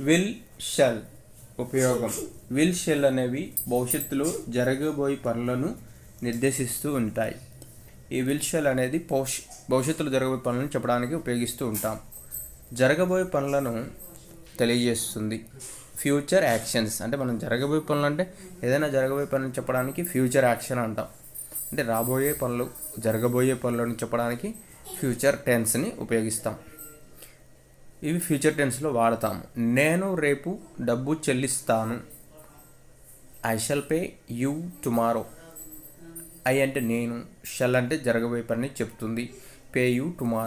Will shall ఉపయోగం. Will shall అనేవి భవిష్యత్తులో జరగబోయే పనులను నిర్దేశిస్తూ ఉంటాయి. ఈ విల్ షల్ అనేది భవిష్యత్తులో జరగబోయే పనులను చెప్పడానికి ఉపయోగిస్తూ ఉంటాం. జరగబోయే పనులను తెలియజేస్తుంది. ఫ్యూచర్ యాక్షన్స్ అంటే మనం జరగబోయే పనులు అంటే ఏదైనా జరగబోయే పనులు చెప్పడానికి ఫ్యూచర్ యాక్షన్ అంటాం. అంటే రాబోయే పనులు జరగబోయే పనులను చెప్పడానికి ఫ్యూచర్ టెన్స్ని ఉపయోగిస్తాం. ఇవి ఫ్యూచర్ టెన్స్లో వాడతాము. నేను రేపు డబ్బు చెల్లిస్తాను. I shall pay you tomorrow. I అంటే నేను, షల్ అంటే జరగబోయే పని చెప్తుంది, పే యూ టుమారో.